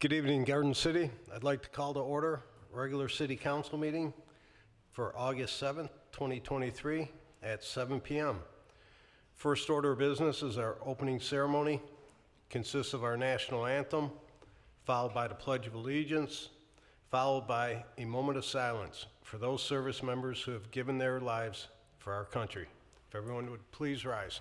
Good evening, Garden City. I'd like to call to order regular city council meeting for August 7th, 2023 at 7 p.m. First order of business is our opening ceremony. Consists of our national anthem, followed by the Pledge of Allegiance, followed by a moment of silence for those service members who have given their lives for our country. If everyone would please rise.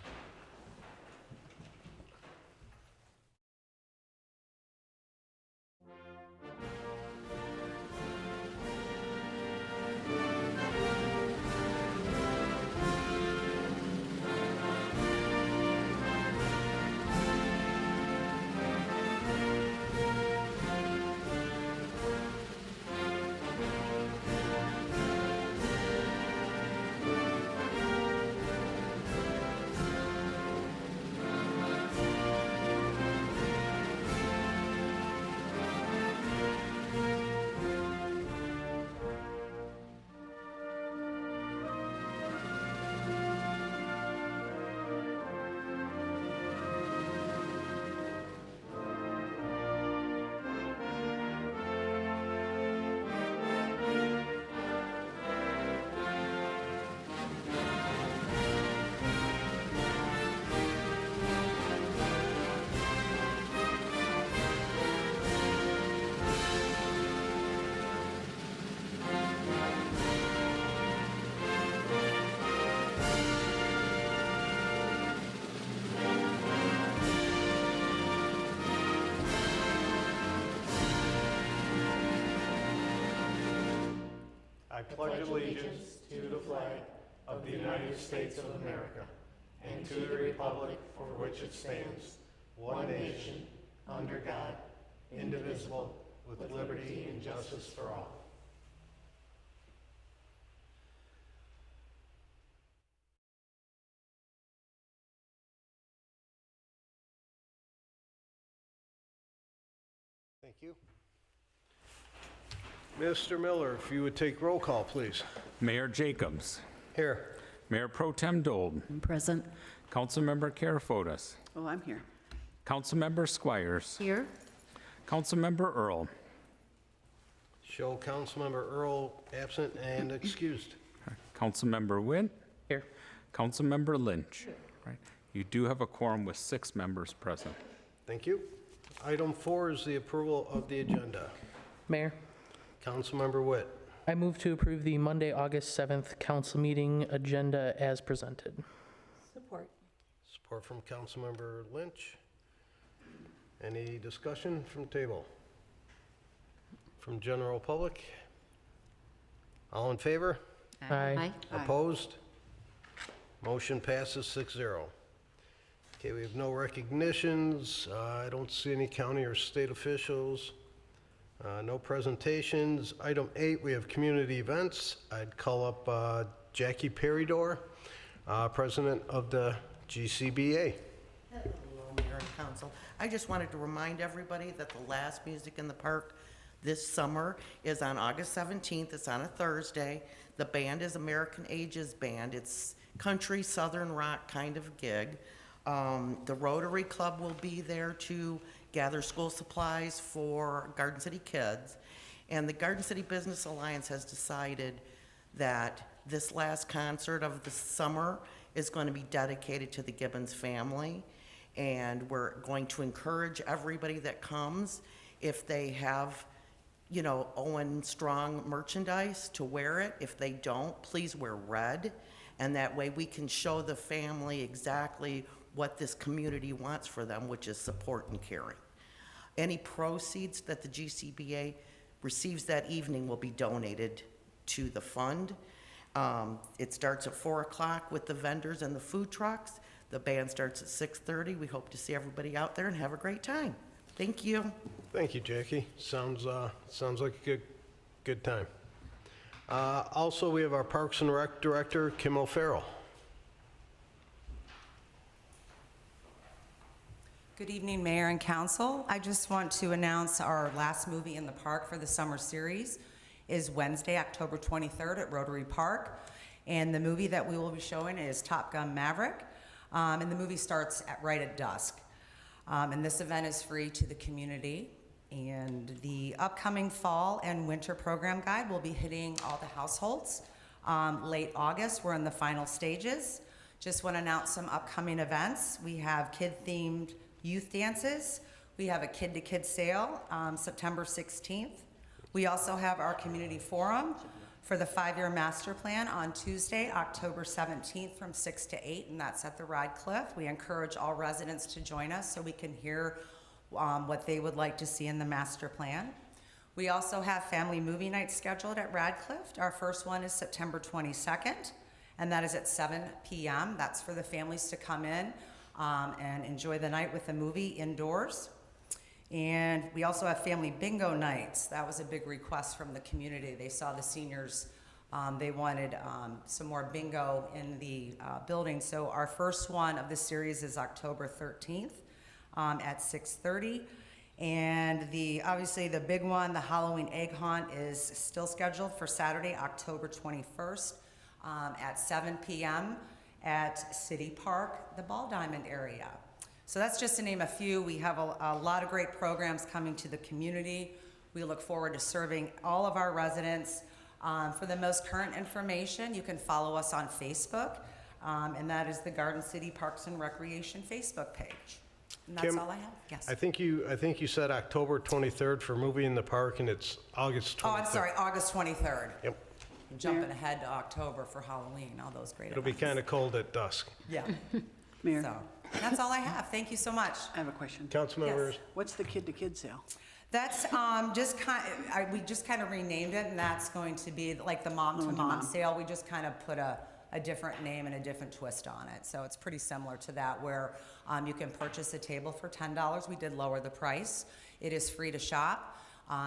I pledge allegiance to the flag of the United States of America and to the republic for which it stands, one nation, under God, indivisible, with liberty and justice for all. Thank you. Mr. Miller, if you would take roll call, please. Mayor Jacobs. Here. Mayor Pro Tem Dold. Present. Councilmember Karafotis. Oh, I'm here. Councilmember Squires. Here. Councilmember Earl. Show Councilmember Earl absent and excused. Councilmember Witt. Here. Councilmember Lynch. Right. You do have a quorum with 6 members present. Thank you. Item 4 is the approval of the agenda. Mayor, Councilmember Witt. I move to approve the Monday, August 7th council meeting agenda as presented. Support. Support from Councilmember Lynch. Any discussion from table? From general public? All in favor? Aye. Opposed? Motion passes 6-0. Okay, we have no recognitions. I don't see any county or state officials. No presentations. Item 8, we have community events. I'd call up Jackie Peridor, President of the GCBA. Hello, Mayor and Council. I just wanted to remind everybody that the last Music in the Park this summer is on August 17th. It's on a Thursday. The band is American Ages Band. It's country, southern rock kind of gig. The Rotary Club will be there to gather school supplies for Garden City kids. And the Garden City Business Alliance has decided that this last concert of the summer is going to be dedicated to the Gibbons family. And we're going to encourage everybody that comes, if they have, you know, Owen Strong merchandise, to wear it. If they don't, please wear red. And that way we can show the family exactly what this community wants for them, which is support and caring. Any proceeds that the GCBA receives that evening will be donated to the fund. It starts at 4 o'clock with the vendors and the food trucks. The band starts at 6:30. We hope to see everybody out there and have a great time. Thank you. Thank you, Jackie. Sounds like a good time. Also, we have our Parks and Rec Director, Kim O'Farrell. Good evening, Mayor and Council. I just want to announce our last movie in the park for the summer series is Wednesday, October 23rd at Rotary Park. And the movie that we will be showing is Top Gun Maverick. And the movie starts right at dusk. And this event is free to the community. And the upcoming fall and winter program guide will be hitting all the households. Late August, we're in the final stages. Just want to announce some upcoming events. We have kid-themed youth dances. We have a kid-to-kid sale, September 16th. We also have our community forum for the 5-year master plan on Tuesday, October 17th from 6 to 8, and that's at the Radcliffe. We encourage all residents to join us so we can hear what they would like to see in the master plan. We also have family movie nights scheduled at Radcliffe. Our first one is September 22nd, and that is at 7 p.m. That's for the families to come in and enjoy the night with the movie indoors. And we also have family bingo nights. That was a big request from the community. They saw the seniors, they wanted some more bingo in the building. So our first one of the series is October 13th at 6:30. And obviously the big one, the Halloween egg hunt, is still scheduled for Saturday, October 21st at 7 p.m. at City Park, the Ball Diamond area. So that's just to name a few. We have a lot of great programs coming to the community. We look forward to serving all of our residents. For the most current information, you can follow us on Facebook, and that is the Garden City Parks and Recreation Facebook page. And that's Kim, all I have. Yes. I think you said October 23rd for movie in the park, and it's August 23rd. Oh, I'm sorry, August 23rd. Yep. I'm jumping ahead to October for Halloween, all those great It'll be events. kind of cold at dusk. Yeah, Mayor, so that's all I have. Thank you so much. I have a question. Councilmembers, What's the kid-to-kid sale? That's we just kind of renamed it, and that's going to be like the mom-to-mom Mom-to-mom. sale. We just kind of put a different name and a different twist on it. So it's pretty similar to that, where you can purchase a table for $10. We did lower the price. It is free to shop,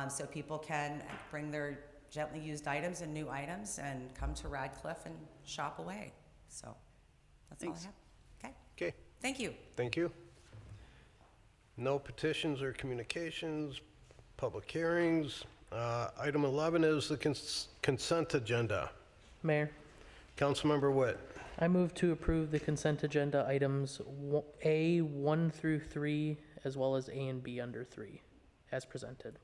so people can bring their gently used items and new items and come to Radcliffe and shop away. So that's all I Thanks. have. Okay, okay, thank you. thank you. No petitions or communications, public hearings. Item 11 is the consent agenda. Mayor, Councilmember Witt. I move to approve the consent agenda items A 1 through 3, as well as A and B under 3, as presented.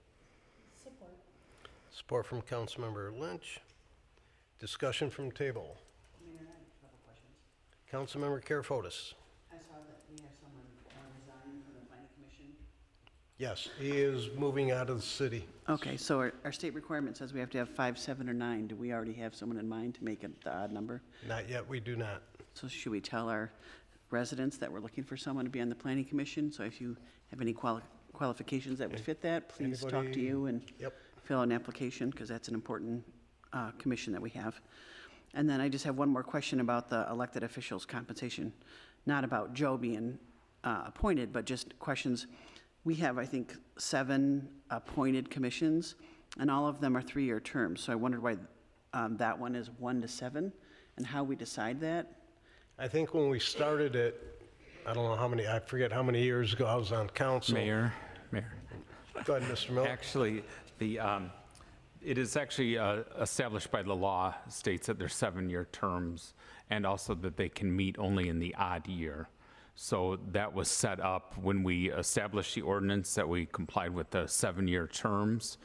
Support from Councilmember Lynch. Discussion from table. Mayor, I have a couple questions. Councilmember Karofotis. I saw that we have someone resigning from the planning commission. Yes, he is moving out of the city. Okay, so our state requirement says we have to have 5, 7, or 9. Do we already have someone in mind to make it the odd number? Not yet, we do not. So should we tell our residents that we're looking for someone to be on the planning commission? So if you have any qualifications that would fit that, please talk to Anybody? you and Yep. fill out an application, because that's an important commission that we have. And then I just have one more question about the elected officials' compensation. Not about Joe being appointed, but just questions. We have, I think, 7 appointed commissions, and all of them are 3-year terms. So I wondered why that one is 1 to 7, and how we decide that. I think when we started it, I don't know I forget how many years ago I was on council. Mayor. Go ahead, Mr. Miller. Actually, it is actually established by the law, states that they're 7-year terms, and also that they can meet only in the odd year. So that was set up when we established the ordinance, that we complied with the 7-year terms.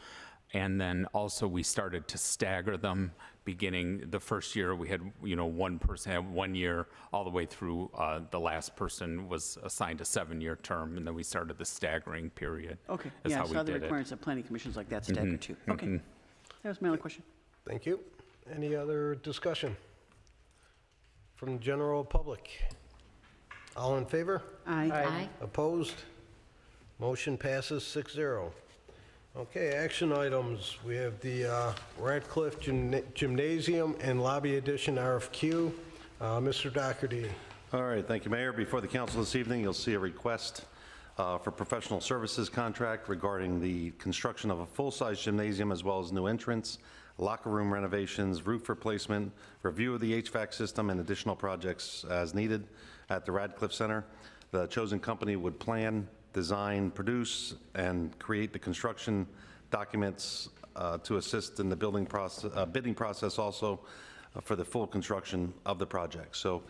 And then also we started to stagger them, beginning the first year we had, one person had 1 year, all the way through the last person was assigned a 7-year term, and then we started the staggering period. Okay, Is yeah, how I we saw the did it. requirements of planning commissions like that staggered too. Okay, that was my only question. Thank you. Any other discussion from the general public? All in favor? Aye. Aye. Opposed? Motion passes 6-0. Okay, action items. We have the Radcliffe Gymnasium and Lobby Edition RFQ. Mr. Doherty. All right, thank you, Mayor. Before the council this evening, you'll see a request for professional services contract regarding the construction of a full-size gymnasium as well as new entrance, locker room renovations, roof replacement, review of the HVAC system, and additional projects as needed at the Radcliffe Center. The chosen company would plan, design, produce, and create the construction documents to assist in the bidding process also for the full construction of the project. So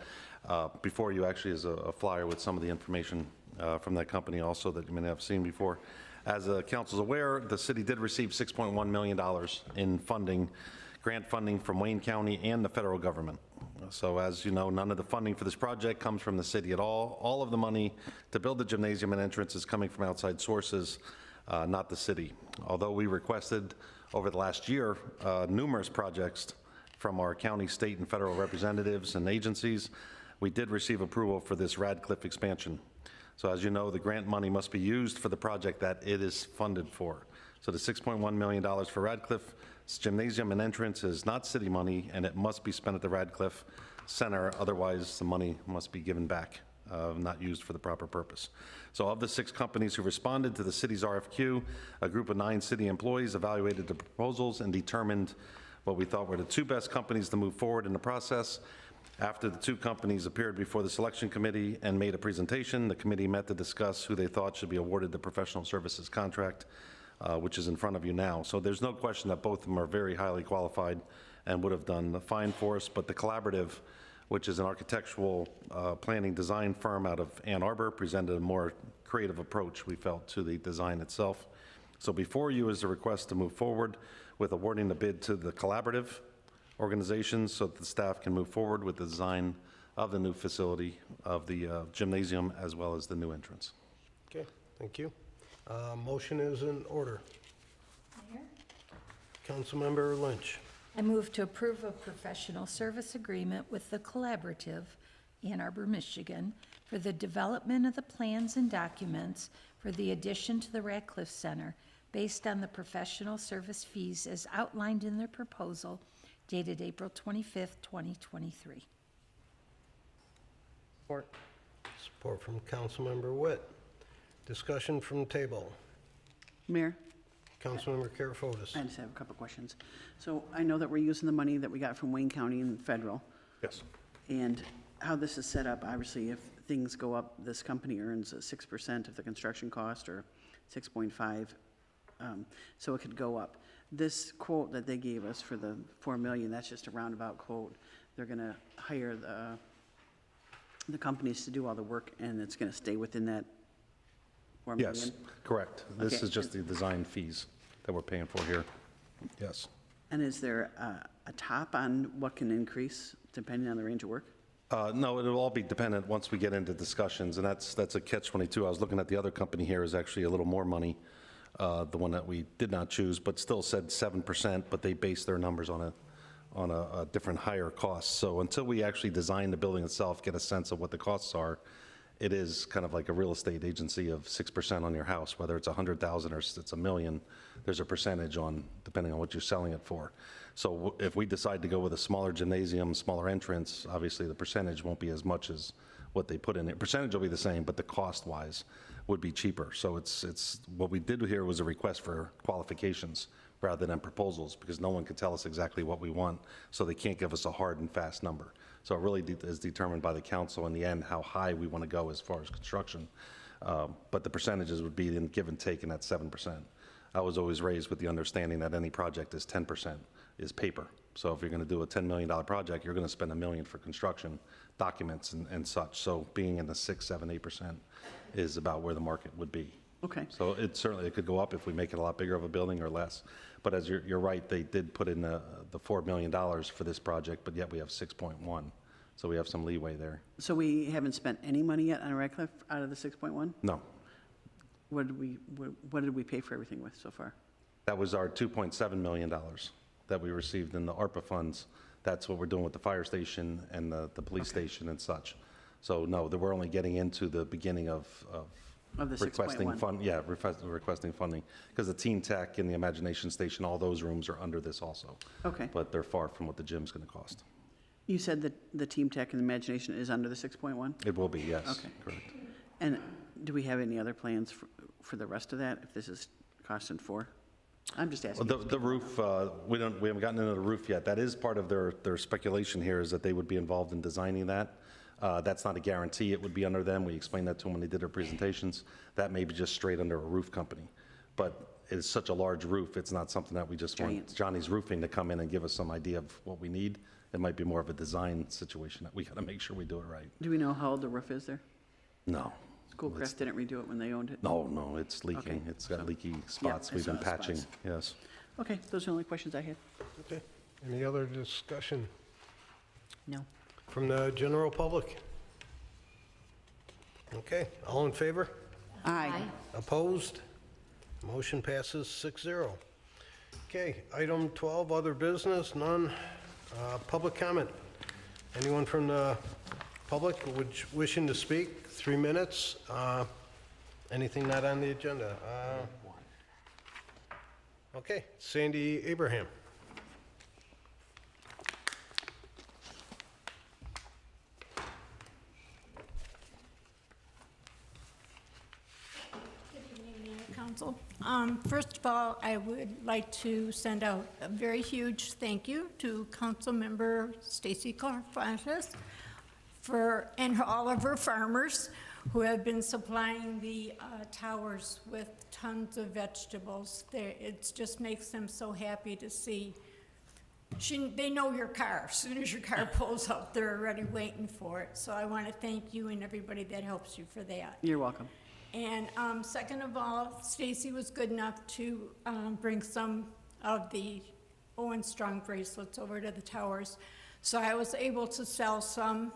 before you actually is a flyer with some of the information from that company also that you may have seen before. As the council's aware, the city did receive $6.1 million in funding, grant funding from Wayne County and the federal government. So as you know, none of the funding for this project comes from the city at all. All of the money to build the gymnasium and entrance is coming from outside sources, not the city. Although we requested over the last year numerous projects from our county, state, and federal representatives and agencies, we did receive approval for this Radcliffe expansion. So as you know, the grant money must be used for the project that it is funded for. So the $6.1 million for Radcliffe's gymnasium and entrance is not city money, and it must be spent at the Radcliffe Center, otherwise the money must be given back, not used for the proper purpose. So of the 6 companies who responded to the city's RFQ, a group of 9 city employees evaluated the proposals and determined what we thought were the 2 best companies to move forward in the process. After the 2 companies appeared before the selection committee and made a presentation, the committee met to discuss who they thought should be awarded the professional services contract, which is in front of you now. So there's no question that both of them are very highly qualified and would have done fine for us, but the collaborative, which is an architectural planning design firm out of Ann Arbor, presented a more creative approach, we felt, to the design itself. So before you is a request to move forward with awarding the bid to the collaborative organizations so that the staff can move forward with the design of the new facility of the gymnasium as well as the new entrance. Okay, thank you. Motion is in order. Mayor, Councilmember Lynch. I move to approve a professional service agreement with the Collaborative, Ann Arbor, Michigan, for the development of the plans and documents for the addition to the Radcliffe Center based on the professional service fees as outlined in their proposal dated April 25th, 2023. Support. Support from Councilmember Witt. Discussion from the table. Mayor, Councilmember Karafotis. I just have a couple questions. So I know that we're using the money that we got from Wayne County and federal, Yes. and how this is set up, obviously, if things go up, this company earns 6% of the construction cost, or 6.5, so it could go up. This quote that they gave us for the $4 million, that's just a roundabout quote. They're gonna hire the companies to do all the work, and it's gonna stay within that $4 million? Yes, correct. This Okay. is just the design fees that we're paying for here. Yes. And is there a top on what can increase depending on the range of work? No, it'll all be dependent once we get into discussions, and that's a catch-22. I was looking at the other company here is actually a little more money, the one that we did not choose, but still said 7%, but they based their numbers on a different higher cost. So until we actually design the building itself, get a sense of what the costs are, it is kind of like a real estate agency of 6% on your house, whether it's 100,000 or it's $1 million, there's a percentage on, depending on what you're selling it for. So if we decide to go with a smaller gymnasium, smaller entrance, obviously the percentage won't be as much as what they put in it. Percentage will be the same, but the cost-wise would be cheaper. So it's what we did here was a request for qualifications rather than proposals, because no one could tell us exactly what we want, so they can't give us a hard and fast number. So it really is determined by the council in the end how high we want to go as far as construction. But the percentages would be in give and take in that 7%. I was always raised with the understanding that any project is 10% is paper. So if you're going to do a $10 million project, you're going to spend $1 million for construction, documents and such. So being in the 6, 7, 8% is about where the market would be. Okay. So it certainly, it could go up if we make it a lot bigger of a building or less. But as you're right, they did put in the $4 million for this project, but yet we have 6.1. So we have some leeway there. So we haven't spent any money yet on Radcliffe out of the 6.1? No, What did we pay for everything with so far? that was our $2.7 million that we received in the ARPA funds. That's what we're doing with the fire station and the police station and such. So no, we're only getting into the beginning of Of the requesting 6.1? requesting funding. Because the Teen Tech and the Imagination Station, all those rooms are under this also. Okay. But they're far from what the gym's going to cost. You said that the Team Tech and the Imagination is under the 6.1? It will be, yes. Okay. Correct. And do we have any other plans for the rest of that, if this is costing 4? I'm just asking. Well, the roof, we haven't gotten into the roof yet. That is part of their speculation here, is that they would be involved in designing that. That's not a guarantee it would be under them. We explained that to them when they did their presentations. That may be just straight under a roof company. But it's such a large roof, it's not something that we just want Giants. Johnny's Roofing to come in and give us some idea of what we need. It might be more of a design situation that we got to make sure we do it right. Do we know how old the roof is there? No, Schoolcraft didn't redo it when they owned it. No, it's leaking. Okay. It's got leaky Yeah, spots. I We've saw been the patching, spots. yes. Okay, those are the only questions I had. Okay. Any other discussion No. from the general public? Okay, all in favor? Aye. Opposed? Motion passes 6-0. Okay, item 12, other business, none. Public comment. Anyone from the public wishing to speak? 3 minutes. Anything not on the agenda? Okay, Sandy Abraham. Council. First of all, I would like to send out a very huge thank you to Councilmember Stacy Corfrantes and all of her farmers who have been supplying the towers with tons of vegetables. It just makes them so happy to see. They know your car. As soon as your car pulls up, they're already waiting for it. So I want to thank you and everybody that helps you for that. You're welcome. And second of all, Stacy was good enough to bring some of the Owen Strong bracelets over to the towers. So I was able to sell some.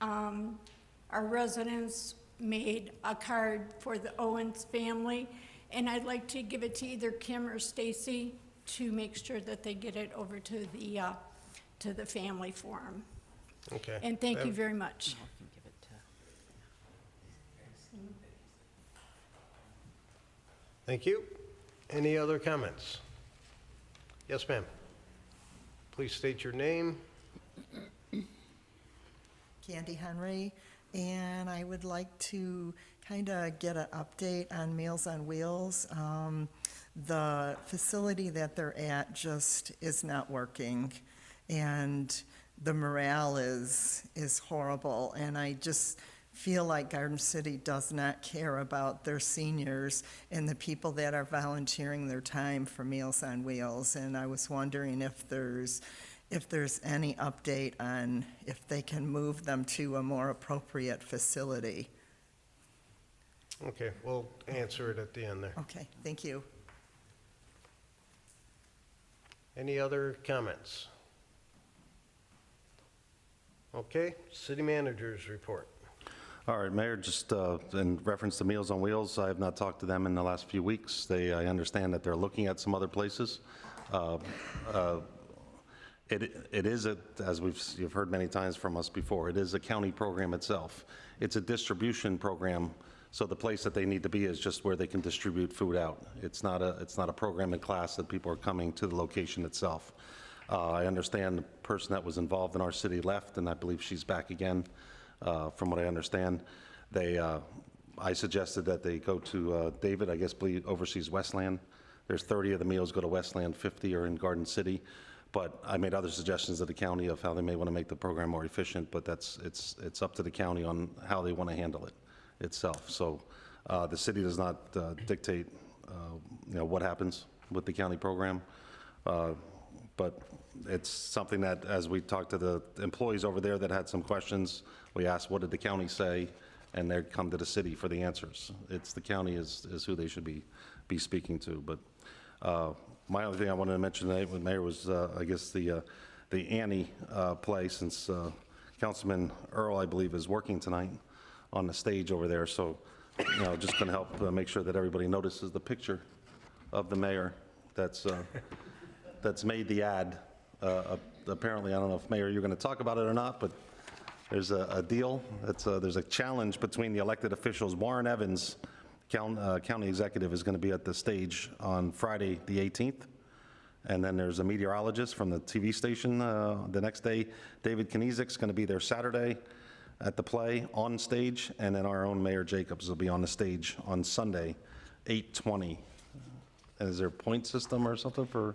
Our residents made a card for the Owens family, and I'd like to give it to either Kim or Stacy to make sure that they get it over to the family forum. Okay. And thank you very much. Thank you. Any other comments? Yes, ma'am. Please state your name. Candy Henry, and I would like to kind of get an update on Meals on Wheels. The facility that they're at just is not working, and the morale is horrible, and I just feel like Garden City does not care about their seniors and the people that are volunteering their time for Meals on Wheels, and I was wondering if there's any update on if they can move them to a more appropriate facility. Okay, we'll answer it at the end there. Okay, thank you. Any other comments? Okay, city managers report. All right, Mayor, just in reference to Meals on Wheels, I have not talked to them in the last few weeks. I understand that they're looking at some other places. It is, as you've heard many times from us before, it is a county program itself. It's a distribution program, so the place that they need to be is just where they can distribute food out. It's not a program in class that people are coming to the location itself. I understand the person that was involved in our city left, and I believe she's back again, from what I understand. I suggested that they go to David, I guess, oversees Westland. There's 30 of the meals go to Westland, 50 are in Garden City. But I made other suggestions to the county of how they may want to make the program more efficient, but it's up to the county on how they want to handle it itself. So the city does not dictate, what happens with the county program. But it's something that, as we talked to the employees over there that had some questions, we asked, what did the county say? And they come to the city for the answers. It's the county is who they should be speaking to. But my only thing I wanted to mention tonight with Mayor was, I guess, the Annie play, since Councilman Earl, I believe, is working tonight on the stage over there. So, just going to help make sure that everybody notices the picture of the mayor that's made the ad. Apparently, I don't know if, Mayor, you're going to talk about it or not, but there's a deal. There's a challenge between the elected officials. Warren Evans, county executive, is going to be at the stage on Friday, the 18th. And then there's a meteorologist from the TV station the next day. David Kinezik's going to be there Saturday at the play on stage. And then our own Mayor Jacobs will be on the stage on Sunday, 8:20. And is there a point system or something for?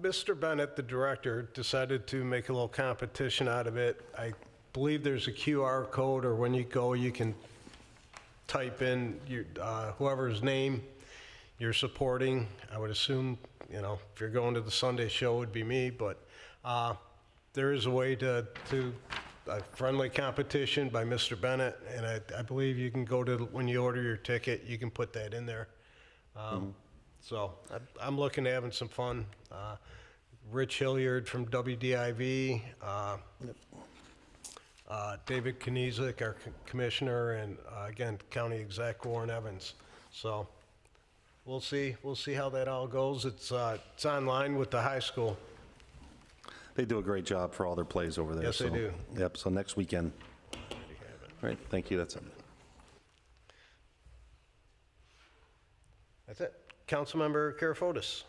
Mr. Bennett, the director, decided to make a little competition out of it. I believe there's a QR code, or when you go, you can type in whoever's name you're supporting. I would assume, if you're going to the Sunday show, it would be me, but there is a way to a friendly competition by Mr. Bennett, and I believe you can go to, when you order your ticket, you can put that in there. So I'm looking to having some fun. Rich Hilliard from WDIV, David Kniezek, our commissioner, and again, County Exec Warren Evans. So we'll see how that all goes. It's online with the high school. They do a great job for all their plays over there. Yes, they so- do. Yep, so next weekend. All right, thank you, that's it. That's it. Councilmember Karafotis.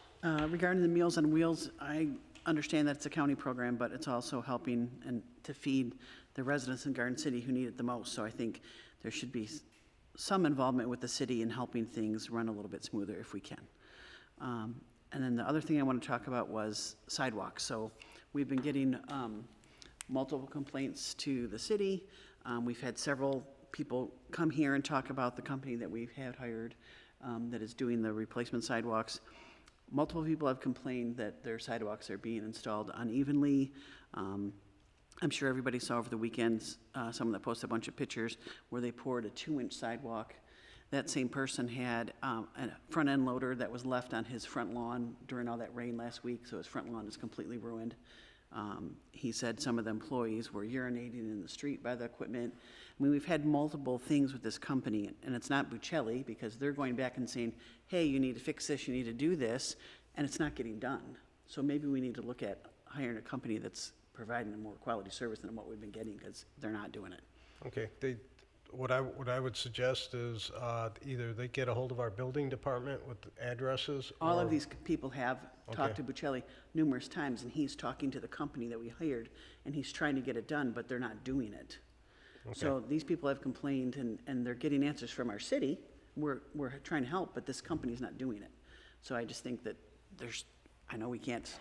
Regarding the Meals on Wheels, I understand that it's a county program, but it's also helping and to feed the residents in Garden City who need it the most. So I think there should be some involvement with the city in helping things run a little bit smoother if we can. And then the other thing I want to talk about was sidewalks. So we've been getting multiple complaints to the city. We've had several people come here and talk about the company that we've had hired that is doing the replacement sidewalks. Multiple people have complained that their sidewalks are being installed unevenly. I'm sure everybody saw over the weekends, someone that posted a bunch of pictures where they poured a 2-inch sidewalk. That same person had a front-end loader that was left on his front lawn during all that rain last week, so his front lawn is completely ruined. He said some of the employees were urinating in the street by the equipment. I mean, we've had multiple things with this company, and it's not Bucelli, because they're going back and saying, hey, you need to fix this, you need to do this, and it's not getting done. So maybe we need to look at hiring a company that's providing a more quality service than what we've been getting, because they're not doing it. Okay, what I would suggest is either they get a hold of our building department with addresses. All or- of these people have talked to Okay. Bucelli numerous times, and he's talking to the company that we hired, and he's trying to get it done, but they're not doing it. So these people have complained, and they're getting answers from our city. We're trying to help, but this company's not doing it. So I just think that I know we can't,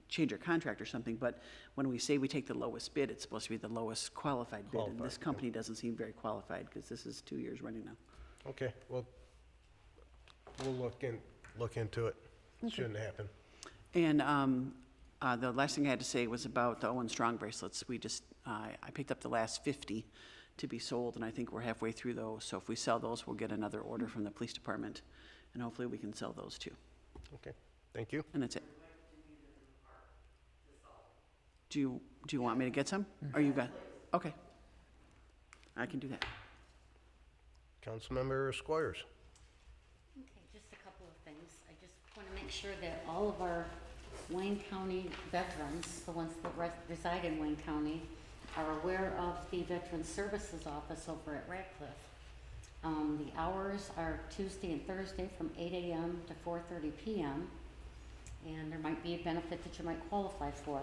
change our contract or something, but when we say we take the lowest bid, it's supposed to be the lowest qualified bid, and this company doesn't seem very qualified, because this is 2 years running now. Okay, well, we'll look into it. Shouldn't happen. And the last thing I had to say was about the Owen Strong bracelets. I picked up the last 50 to be sold, and I think we're halfway through those. So if we sell those, we'll get another order from the police department, and hopefully we can sell those too. Okay, thank you. And that's it. Do you want me to get some? Or you got? Okay. I can do that. Councilmember Squires. Okay, just a couple of things. I just want to make sure that all of our Wayne County veterans, the ones that reside in Wayne County, are aware of the Veteran Services Office over at Radcliffe. The hours are Tuesday and Thursday from 8 a.m. to 4:30 p.m. And there might be a benefit that you might qualify for.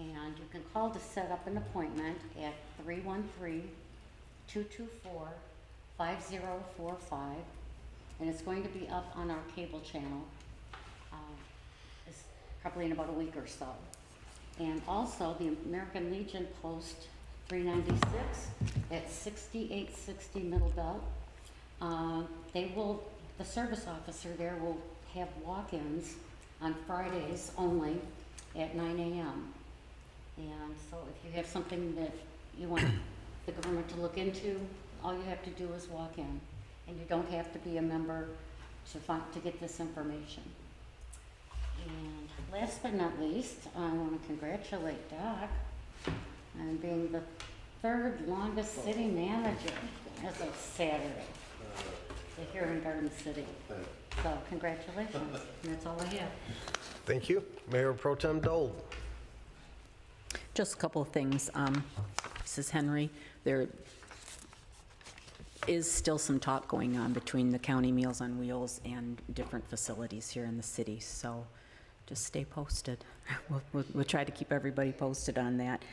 And you can call to set up an appointment at 313-224-5045. And it's going to be up on our cable channel. It's probably in about a week or so. And also the American Legion Post 396 at 6860 Middle Belt. The service officer there will have walk-ins on Fridays only at 9 a.m. And so if you have something that you want the government to look into, all you have to do is walk in. And you don't have to be a member to get this information. And last but not least, I want to congratulate Doc on being the 3rd longest city manager as of Saturday here in Garden City. So congratulations, and that's all I have. Thank you. Mayor Pro Tem Dole. Just a couple of things. Mrs. Henry, there is still some talk going on between the county Meals on Wheels and different facilities here in the city, so just stay posted. We'll try to keep everybody posted on that.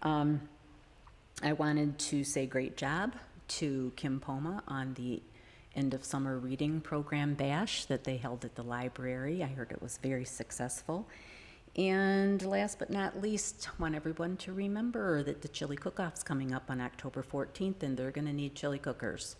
I wanted to say great job to Kim Poma on the end of summer reading program bash that they held at the library. I heard it was very successful. And last but not least, I want everyone to remember that the chili cook-off's coming up on October 14th, and they're going to need chili cookers.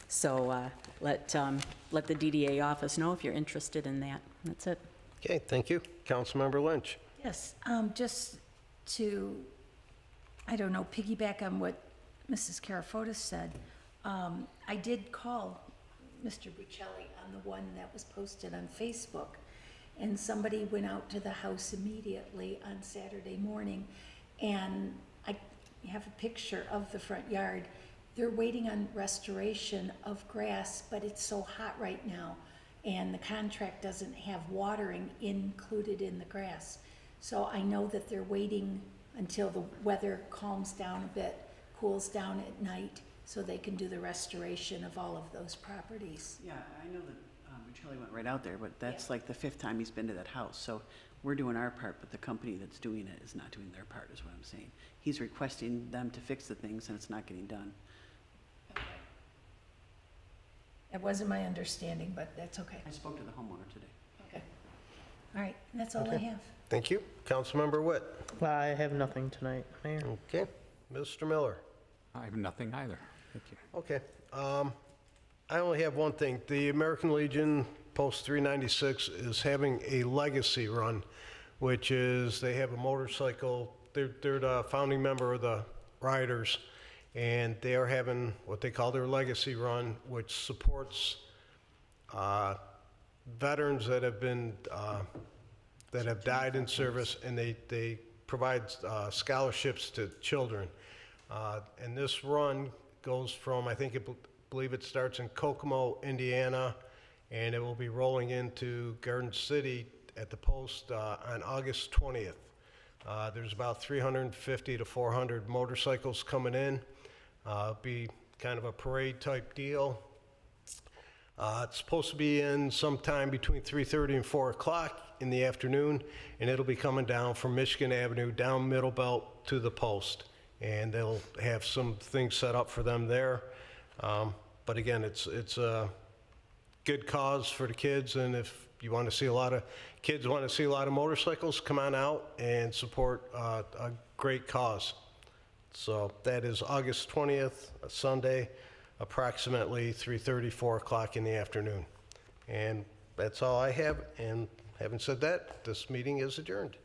So let the DDA office know if you're interested in that. That's it. Okay, thank you. Councilmember Lynch. Yes, just to, I don't know, piggyback on what Mrs. Karafotis said, I did call Mr. Buccelli on the one that was posted on Facebook, and somebody went out to the house immediately on Saturday morning, and I have a picture of the front yard. They're waiting on restoration of grass, but it's so hot right now, and the contract doesn't have watering included in the grass. So I know that they're waiting until the weather calms down a bit, cools down at night, so they can do the restoration of all of those properties. Yeah, I know that Buccelli went right out there, but that's like the 5th time he's been to that house. So we're doing our part, but the company that's doing it is not doing their part, is what I'm saying. He's requesting them to fix the things, and it's not getting done. That wasn't my understanding, but that's okay. I spoke to the homeowner today. Okay. All right, that's all I have. Thank you. Councilmember Witt. I have nothing tonight, Mayor. Okay. Mr. Miller. I have nothing either. Thank you. Okay. I only have one thing. The American Legion Post 396 is having a legacy run, which is they have a motorcycle. They're the founding member of the Riders, and they are having what they call their legacy run, which supports veterans that have been that have died in service, and they provide scholarships to children. And this run goes from, I believe it starts in Kokomo, Indiana, and it will be rolling into Garden City at the post on August 20th. There's about 350 to 400 motorcycles coming in. It'll be kind of a parade type deal. It's supposed to be in sometime between 3:30 and 4 o'clock in the afternoon, and it'll be coming down from Michigan Avenue, down Middle Belt to the post. And they'll have some things set up for them there. But again, it's a good cause for the kids, and if you want to see a lot of kids want to see a lot of motorcycles, come on out and support a great cause. So that is August 20th, a Sunday, approximately 3:30, 4 o'clock in the afternoon. And that's all I have, and having said that, this meeting is adjourned.